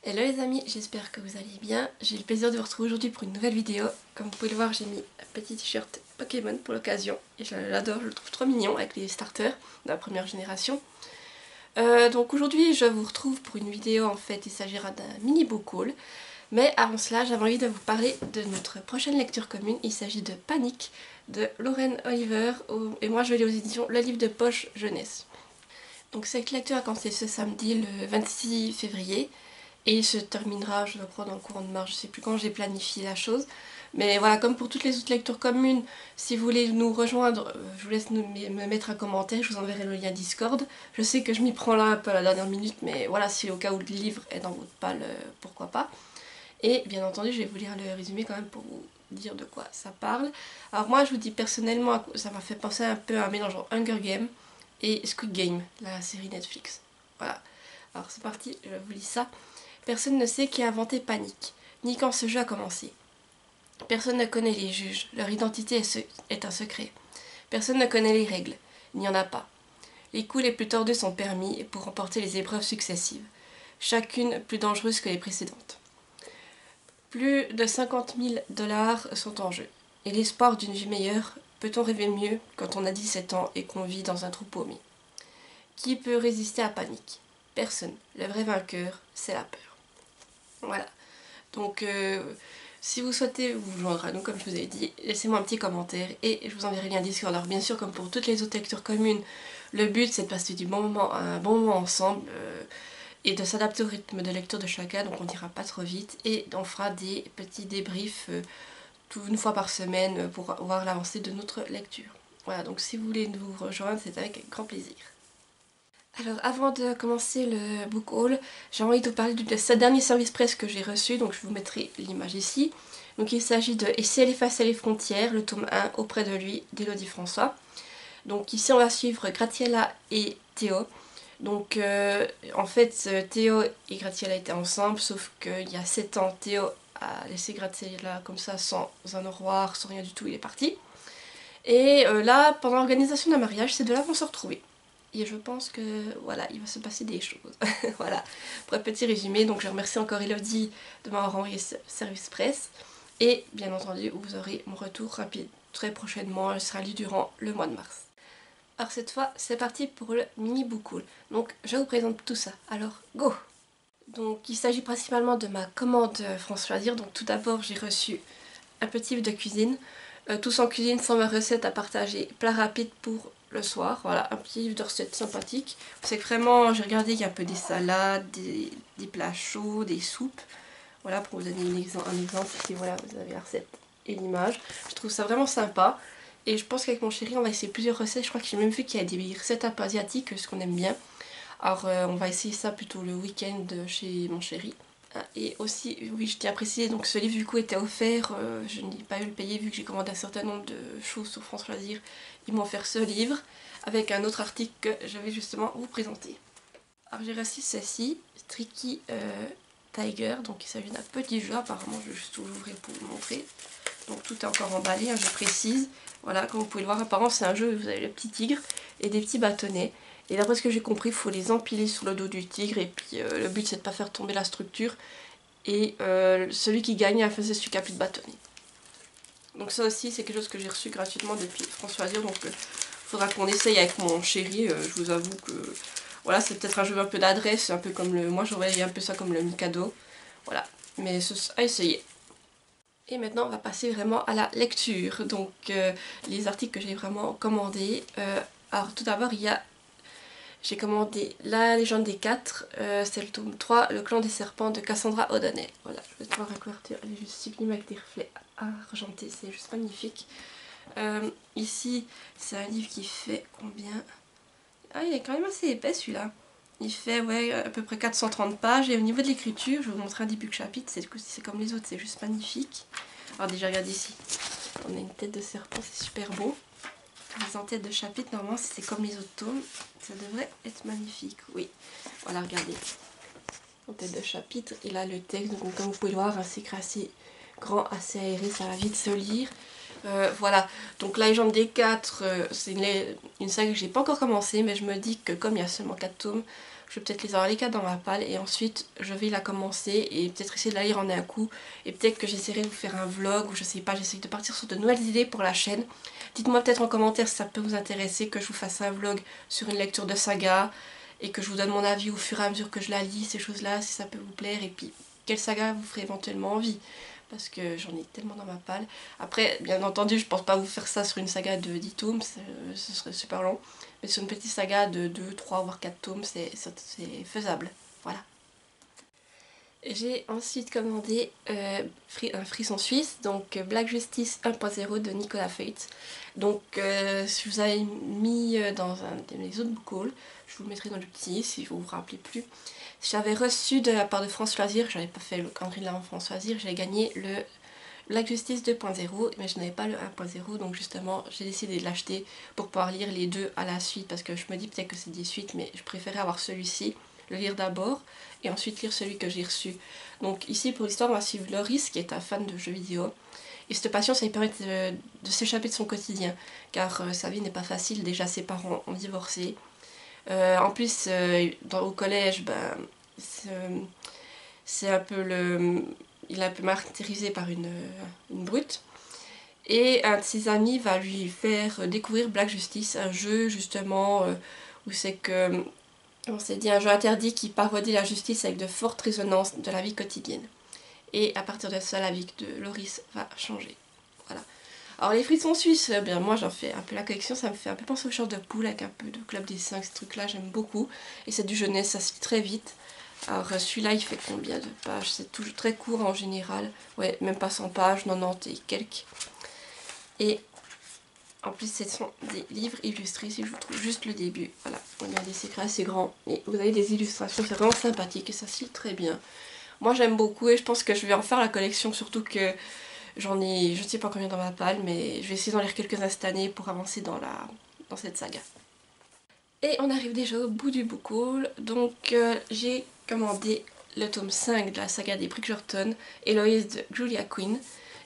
Hello les amis, j'espère que vous allez bien. J'ai le plaisir de vous retrouver aujourd'hui pour une nouvelle vidéo. Comme vous pouvez le voir, j'ai mis un petit t-shirt Pokémon pour l'occasion. Et je l'adore, je le trouve trop mignon avec les starters de la première génération. Donc aujourd'hui, je vous retrouve pour une vidéo. En fait, il s'agira d'un mini book haul. Mais avant cela, j'avais envie de vous parler de notre prochaine lecture commune. Il s'agit de Panique de Lauren Oliver. Et moi, je vais lire aux éditions Le Livre de Poche Jeunesse. Donc cette lecture a commencé ce samedi, le 26 février. Et il se terminera, je crois, dans le courant de mars. Je sais plus quand j'ai planifié la chose. Mais voilà, comme pour toutes les autres lectures communes, si vous voulez nous rejoindre, je vous laisse me mettre un commentaire, je vous enverrai le lien Discord. Je sais que je m'y prends là un peu à la dernière minute, mais voilà, si au cas où le livre est dans votre palle, pourquoi pas. Et bien entendu, je vais vous lire le résumé quand même pour vous dire de quoi ça parle. Alors moi, je vous dis personnellement, ça m'a fait penser un peu à un mélange entre Hunger Games et Squid Game, la série Netflix. Voilà. Alors c'est parti, je vous lis ça. Personne ne sait qui a inventé Panique, ni quand ce jeu a commencé. Personne ne connaît les juges, leur identité est un secret. Personne ne connaît les règles, il n'y en a pas. Les coups les plus tordus sont permis pour remporter les épreuves successives, chacune plus dangereuse que les précédentes. Plus de 50 000 $ sont en jeu, et l'espoir d'une vie meilleure, peut-on rêver mieux quand on a 17 ans et qu'on vit dans un trou paumé? Qui peut résister à Panique? Personne. Le vrai vainqueur, c'est la peur. Voilà. Donc, si vous souhaitez vous joindre à nous, comme je vous ai dit, laissez-moi un petit commentaire et je vous enverrai le lien Discord. Alors, bien sûr, comme pour toutes les autres lectures communes, le but c'est de passer un bon moment ensemble et de s'adapter au rythme de lecture de chacun. Donc, on n'ira pas trop vite et on fera des petits débriefs une fois par semaine pour voir l'avancée de notre lecture. Voilà, donc si vous voulez nous rejoindre, c'est avec grand plaisir. Alors avant de commencer le book haul, j'ai envie de vous parler de ce dernier service presse que j'ai reçu, donc je vous mettrai l'image ici. Donc il s'agit de Et si elle effaçait les frontières, le tome 1 auprès de lui d'Elodie François. Donc ici on va suivre Graciela et Théo. Donc en fait Théo et Graciela étaient ensemble, sauf qu'il y a 7 ans Théo a laissé Graciela comme ça sans un au revoir, sans rien du tout, il est parti. Et là pendant l'organisation d'un mariage, ces deux-là vont se retrouver. Et je pense que voilà, il va se passer des choses. Voilà, pour un petit résumé, donc je remercie encore Elodie de m'avoir envoyé ce service presse. Et bien entendu, vous aurez mon retour rapide très prochainement, elle sera lue durant le mois de mars. Alors cette fois, c'est parti pour le mini book haul. Donc je vous présente tout ça, alors go! Donc il s'agit principalement de ma commande France Loisirs. Donc tout d'abord, j'ai reçu un petit livre de cuisine. Tous en cuisine, sans ma recette à partager, plat rapide pour le soir. Voilà, un petit livre de recettes sympathique. C'est que vraiment, j'ai regardé, il y a un peu des salades, des plats chauds, des soupes. Voilà, pour vous donner un exemple, ici voilà, vous avez la recette et l'image. Je trouve ça vraiment sympa. Et je pense qu'avec mon chéri, on va essayer plusieurs recettes. Je crois que j'ai même vu qu'il y a des recettes un peu asiatiques, ce qu'on aime bien. Alors, on va essayer ça plutôt le week-end chez mon chéri. Et aussi, oui, je tiens à préciser, donc ce livre du coup était offert, je n'ai pas eu le payer vu que j'ai commandé un certain nombre de choses sur France Loisirs. Ils m'ont offert ce livre avec un autre article que je vais justement vous présenter. Alors j'ai reçu ceci, Tricky Tiger, donc il s'agit d'un petit jeu, apparemment je vais juste l'ouvrir pour vous montrer. Donc tout est encore emballé, hein, je précise. Voilà, comme vous pouvez le voir, apparemment c'est un jeu où vous avez le petit tigre et des petits bâtonnets. Et d'après ce que j'ai compris, il faut les empiler sur le dos du tigre et puis le but c'est de ne pas faire tomber la structure. Et celui qui gagne a fait celui qui a plus de bâtonnet. Donc ça aussi c'est quelque chose que j'ai reçu gratuitement depuis François Loisirs, donc il faudra qu'on essaye avec mon chéri. Je vous avoue que voilà, c'est peut-être un jeu un peu d'adresse, un peu comme le... Moi j'aurais un peu ça comme le Mikado. Voilà, mais à essayer. Et maintenant on va passer vraiment à la lecture, donc les articles que j'ai vraiment commandés. Alors tout d'abord j'ai commandé La Légende des Quatre, c'est le tome 3, Le Clan des Serpents de Cassandra O'Donnell. Voilà, je vais te voir la couverture, elle est juste sublime avec des reflets argentés, c'est juste magnifique. Ici c'est un livre qui fait combien? Ah, il est quand même assez épais celui-là. Il fait ouais, à peu près 430 pages et au niveau de l'écriture, je vais vous montrer un début de chapitre, c'est comme les autres, c'est juste magnifique. Alors déjà regardez ici, on a une tête de serpent, c'est super beau. Les en-têtes de chapitre, normalement c'est comme les autres tomes, ça devrait être magnifique, oui. Voilà, regardez. En-tête de chapitre, et là le texte, donc comme vous pouvez le voir, c'est assez grand, assez aéré, ça va vite se lire. Voilà, donc La Légende des Quatre, c'est une saga que j'ai pas encore commencé, mais je me dis que comme il y a seulement 4 tomes, je vais peut-être les avoir les 4 dans ma palle et ensuite je vais la commencer et peut-être essayer de la lire en un coup. Et peut-être que j'essaierai de vous faire un vlog ou je sais pas, j'essaie de partir sur de nouvelles idées pour la chaîne. Dites-moi peut-être en commentaire si ça peut vous intéresser que je vous fasse un vlog sur une lecture de saga et que je vous donne mon avis au fur et à mesure que je la lis, ces choses-là, si ça peut vous plaire, et puis quelle saga vous ferait éventuellement envie. Parce que j'en ai tellement dans ma palle. Après, bien entendu, je pense pas vous faire ça sur une saga de 10 tomes, ce serait super long. Mais sur une petite saga de 2, 3, voire 4 tomes, c'est faisable. Voilà. J'ai ensuite commandé un frisson suisse, donc Black Justice 1.0 de Nicolas Fate. Donc je vous avais mis dans un de mes autres book hauls, je vous le mettrai dans le petit si vous vous rappelez plus. J'avais reçu de la part de France Loisirs, j'avais pas fait le calendrier de la France Loisirs, j'avais gagné le Black Justice 2.0, mais je n'avais pas le 1.0, donc justement j'ai décidé de l'acheter pour pouvoir lire les deux à la suite, parce que je me dis peut-être que c'est des suites, mais je préférais avoir celui-ci, le lire d'abord, et ensuite lire celui que j'ai reçu. Donc ici pour l'histoire on va suivre Loris qui est un fan de jeux vidéo, et cette passion ça lui permet de s'échapper de son quotidien, car sa vie n'est pas facile, déjà ses parents ont divorcé. En plus, au collège, ben, c'est un peu il est un peu martyrisé par une brute. Et un de ses amis va lui faire découvrir Black Justice, un jeu justement où c'est que, on s'est dit, un jeu interdit qui parodie la justice avec de fortes résonances de la vie quotidienne. Et à partir de ça, la vie de Loris va changer. Voilà. Alors les frissons suisses, bien moi j'en fais un peu la collection, ça me fait un peu penser au genre de poule avec un peu de Club des 5, ce truc là j'aime beaucoup. Et c'est du jeunesse, ça se lit très vite. Alors celui-là il fait combien de pages? C'est toujours très court en général, ouais même pas 100 pages, 90 et quelques. Et en plus ce sont des livres illustrés, si je vous trouve juste le début. Voilà, regardez c'est assez grand et vous avez des illustrations, c'est vraiment sympathique et ça se lit très bien. Moi j'aime beaucoup et je pense que je vais en faire la collection, surtout que j'en ai, je ne sais pas combien dans ma palle, mais je vais essayer d'en lire quelques-uns cette année pour avancer dans cette saga. Et on arrive déjà au bout du book haul, donc j'ai commandé le tome 5 de la saga des Bridgerton, Héloïse de Julia Quinn,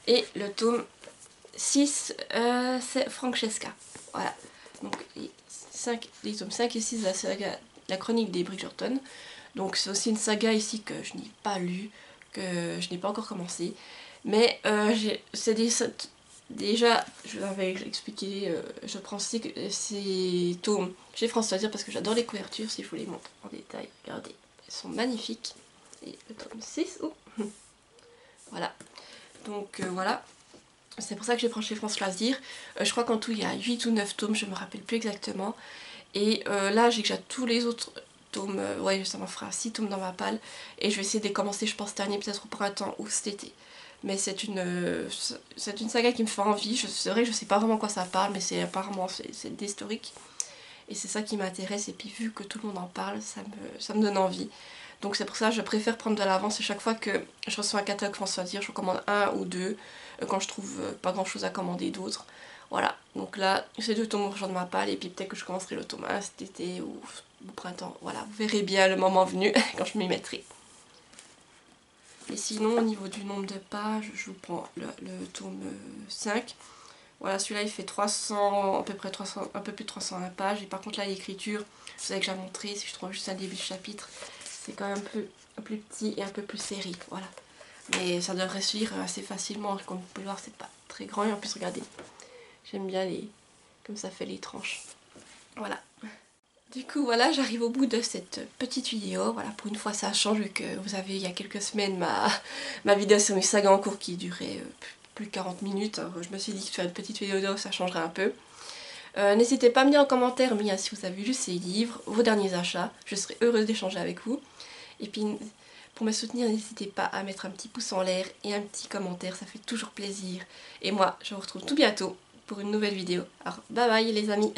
et le tome 6, c'est Francesca. Voilà, donc les tomes 5 et 6 de la saga, la chronique des Bridgerton. Donc c'est aussi une saga ici que je n'ai pas lue, que je n'ai pas encore commencé. Mais c'est déjà, je vous avais expliqué, je prends ces tomes chez France Loisirs parce que j'adore les couvertures, si je vous les montre en détail. Regardez, elles sont magnifiques. Et le tome 6, oh. Voilà. Donc voilà, c'est pour ça que je les prends chez France Loisirs. Je crois qu'en tout il y a 8 ou 9 tomes, je me rappelle plus exactement. Et là j'ai déjà tous les autres tomes, ouais ça m'en fera 6 tomes dans ma palle. Et je vais essayer de les commencer je pense cette année, peut-être au printemps ou cet été. Mais c'est une saga qui me fait envie. C'est vrai que je sais pas vraiment quoi ça parle, mais apparemment c'est d'historique. Et c'est ça qui m'intéresse, et puis vu que tout le monde en parle, ça me donne envie. Donc c'est pour ça que je préfère prendre de l'avance, et chaque fois que je reçois un catalogue France Loisirs, je commande un ou deux, quand je trouve pas grand chose à commander d'autres. Voilà, donc là, ces 2 tomes de ma palle, et puis peut-être que je commencerai le tome 1 cet été ou au printemps. Voilà, vous verrez bien le moment venu quand je m'y mettrai. Et sinon au niveau du nombre de pages, je vous prends le tome 5. Voilà, celui-là il fait 300, à peu près 300, un peu plus de 301 pages. Et par contre là l'écriture, je savais que j'ai montré, si je trouve juste un début de chapitre, c'est quand même un peu plus petit et un peu plus serré, voilà. Mais ça devrait se lire assez facilement, comme vous pouvez le voir c'est pas très grand. Et en plus regardez, j'aime bien comme ça fait les tranches. Voilà. Du coup voilà, j'arrive au bout de cette petite vidéo. Voilà, pour une fois ça change, vu que vous avez il y a quelques semaines ma vidéo sur une saga en cours qui durait plus de 40 minutes. Alors, je me suis dit que faire une petite vidéo ça changerait un peu. N'hésitez pas à me dire en commentaire si vous avez lu ces livres, vos derniers achats. Je serai heureuse d'échanger avec vous. Et puis pour me soutenir, n'hésitez pas à mettre un petit pouce en l'air et un petit commentaire, ça fait toujours plaisir. Et moi, je vous retrouve tout bientôt pour une nouvelle vidéo. Alors bye bye les amis.